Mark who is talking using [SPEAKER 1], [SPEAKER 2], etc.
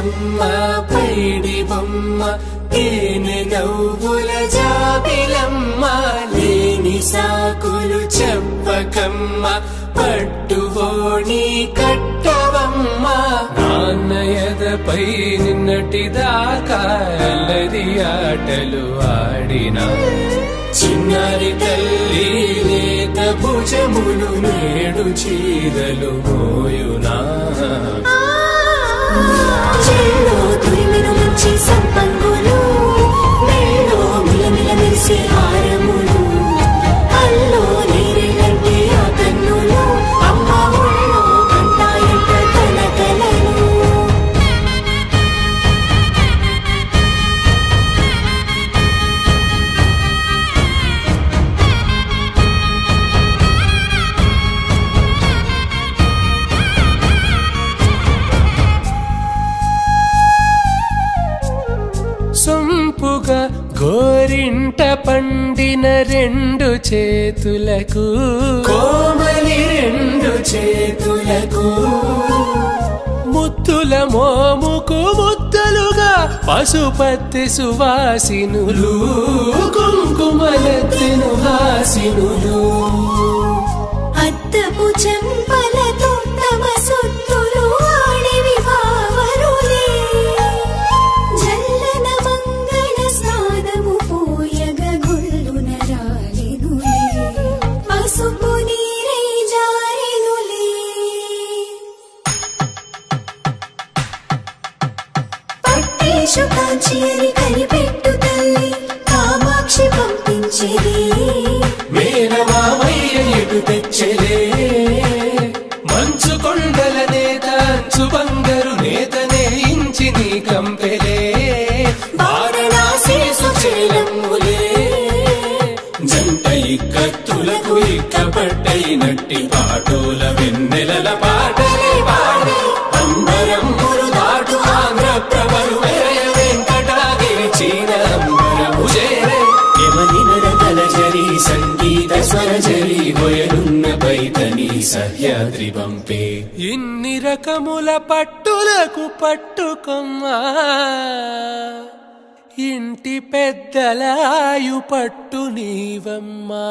[SPEAKER 1] బుజ్జమ్మ పైడి బొమ్మ తేనె నవ్వుల జాబిలమ్మ లేని సాకులు చెప్పకమ్మ పట్టువోణి కట్టవమ్మ నాన్నయదపై నిన్నటిదాకా అల్లరి ఆటలు ఆడినా చిన్నారి తల్లి లేత భుజములు నేడు చీరలు మోయునా
[SPEAKER 2] చెల్లో తురిమిను మంచి సంపంగులు మెల్లో మిలమిల మెరిసే హారములు అల్లో నీరెలంటే ఆ కన్నులు అమ్మ ఒళ్ళో కంటాయంట కలకలను
[SPEAKER 1] సొంపుగా గోరింట పండిన రెండు చేతులకు కోమలి రెండు చేతులకు ముద్దుల మోముకు ముద్దలుగా పసుపత్తి సువాసినులు కుంకుమలెత్తిను హాసినులు
[SPEAKER 2] అద్దపు చెంపలతో తమ సొత్తులు ఆడివి బావరులే జల్లన మంగళ స్నానము పోయగ గుళ్ళున రాలినులే పసుపు నీరై జారినులే పట్టేషు కాంచేరి కనిపెట్టు తల్లి కామాక్షి పంపించేది
[SPEAKER 1] మేనమామయ్య ఎటు తెచ్చలే మంచు కొండల నేత అంచు బంగారు నేతనే ఇంచి నీ కంపెలే వారణాసి సుచేలమ్ములే జంట ఇక్కత్తులకు ఇక్కపట్టైనట్టి పాటోల వెన్నెలల పాటలే పాడే అంబరమ్ములు దాటు ఆంధ్ర ప్రభలు వేయ వెంకటాగిరి చీన అంబరము చేరే యమనినరతలజరి సంగీత స్వరజరి గొయలున్న పైతని సహ్యాద్రి పంపే ఇన్ని రకముల పట్టులకు పట్టుకొమ్మా ఇంటి పెద్దలాయు పట్టు నీవమ్మా